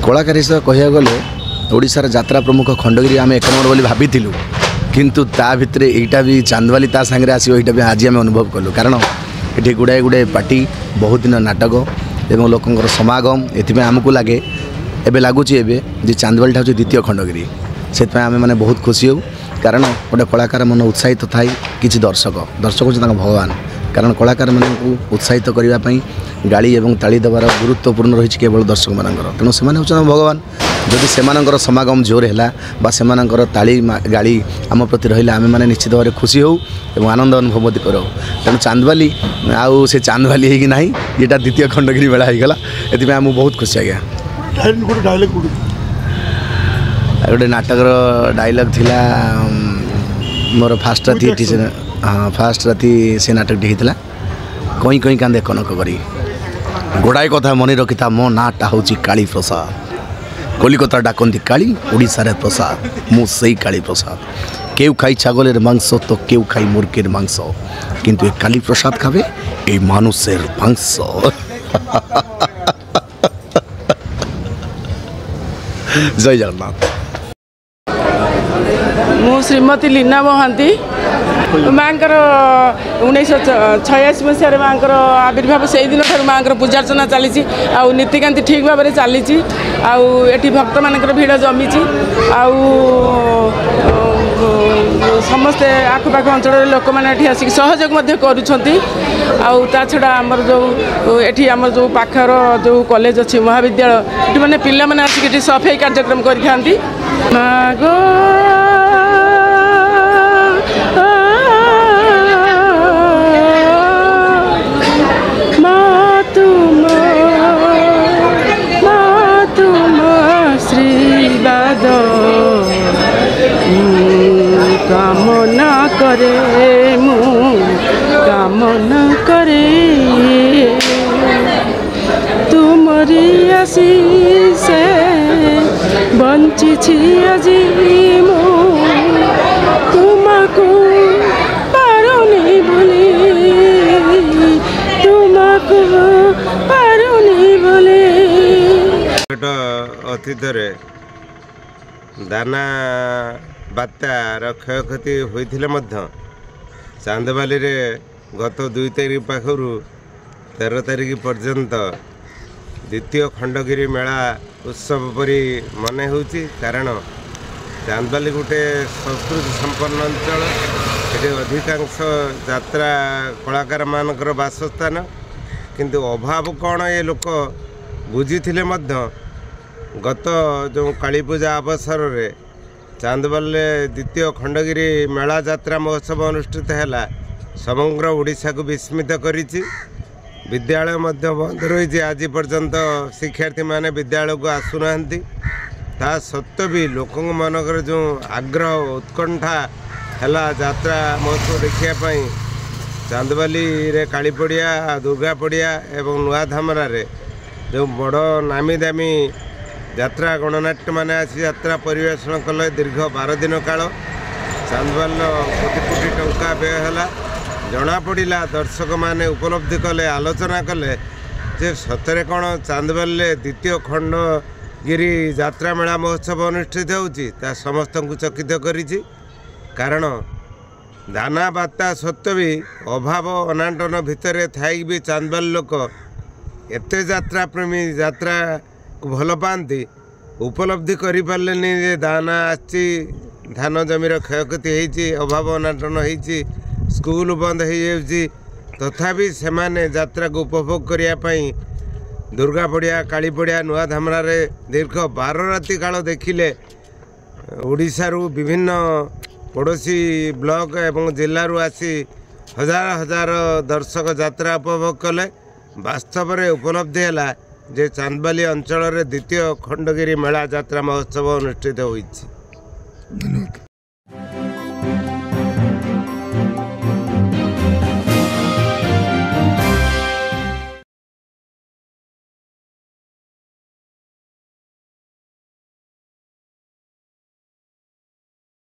कलाकारी सह कह गले ओडिशार यात्रा प्रमुख खंडगिरी आम 1 नंबर बोली भाभी किंतु ता भितर एटा भी चांदवाली ता सांगे आसो यहाँ भी आज आम अनुभव कलु कारण ये गुड़ाए गुड़ाए पार्टी बहुत दिन नाटक एवं लोकंर समागम ये आमको लगे एवं लगुच चांदवाली हूँ द्वितीय खंडगिरी से आम मैंने बहुत खुशी हो कारण गोटे कलाकार मन उत्साहित थाई कि दर्शक हूँ भगवान कारण कलाकार मान उत्साहित करने गाड़ी और ताली देवार गुरुत्वपूर्ण रही केवल दर्शक मानकर तेणु से भगवान जदि से समागम जोर है से ताली गाड़ी आम प्रति रहा आम मैंने निश्चित भाव खुशी हो और आनंद अनुभव कर तेणु चांदवाली आउ से चांदवाली है कि ना ये द्वितीय खंडगिरी बेला होगा ये आम बहुत खुशी आज्ञा गोटे नाटक डायलॉग थिला मोर फास्ट राति हाँ फास्ट राति से नाटक होता कई कई कांदे कनक करी गोड़ाए कथा मन रखी मो नाटा हूँ काली प्रसाद कलिकता डाकती काली ओडिशार प्रसाद मुझे काली प्रसाद केउ खाई छागलेर मांस तो केउ खाई मुर्गेर मांस किंतु काली प्रसाद खावे ए मानुषेर मांस जय जगन्नाथ। मु श्रीमती लीना महांती माँ 1986 मसीह माँ आविर्भाव से दिन माँ पूजार्चना चली नीतिकांति ठीक भाव में चली आठी भक्त मान भिड़ जमी समस्ते आखपाख अंचल लोक मैंने आसिक सहयोग करा छड़ा आमर जो ये आमर जो पाखर जो कॉलेज अच्छी महाविद्यालय ये मैंने पिला मैंने आसिक सफाई कार्यक्रम करी मागो कामना करे मु कामना करे तुमरी आशीष बंची छी আজি मु तुमको पारुनी बोली तुमको पारुनी बोली अतीत दाना बात्यार क्षय क्षति होता चांदवाली रे गत 2 तारीख पाखर 13 तारीख पर्यंत द्वितीय खंडगिरी मेला उत्सव परी मने होची कारण चांदवाली गोटे संस्कृति संपन्न अंचल ये अधिकांश यात्रा कलाकार मानकर बासस्थान किंतु अभाव कौन ये लोक बुझी गत जो काली पूजा अवसर रे चांदवाली द्वितीय खंडगिरी मेला यात्रा महोत्सव अनुष्ठित है समग्र ओडिशा को विस्मित करिछि विद्यालय मध्य बंद रही आज पर्यंत शिक्षार्थी माने विद्यालय को आसुना ता सत्वे भी लोक मानकर जो आग्रह उत्कंठा है यात्रा महोत्सव देखापी चांदवाली रे काली पड़िया दुर्गा पड़िया एवं नुआधामरा रे जो बड़ नामी दामी यात्रा गणनाट्य माने आसी यात्रा परिवेषण कले दीर्घ 12 दिन काल चांदवाल कोटी कोटी टंका व्यय है जना पड़ा दर्शक माने उपलब्धि कले आलोचना कले जे सतरे कौन चांदवाल द्वितीय खंडगिरी यात्रा मेला महोत्सव अनुष्ठित होउची समस्त को चकित करिछि कारण दाना बात्ता सत्वे भी अभाव अनाटन भितर थाई भी चांदवाल लोक एते यात्रा प्रेमी यात्रा भल पाती उपलब्धि करें जे दाना आसी धान जमीर क्षयक्षति होती अभाव अनाटन होती स्कूल बंद हो तथापि सेमाने यात्रा को उपभोग करने दुर्गा पड़िया काली पड़िया नुआधामरा दीर्घ 12 राति काल देखिले ओडिशारू विभिन्न पड़ोसी ब्लॉक एवं जिलू आसी हजार हजार दर्शक यात्रा उपभोग कले वास्तव में उपलब्धि है जे चांदवाली अंचल द्वितीय खंडगिरी मेला यात्रा महोत्सव अनुष्ठित होइछि।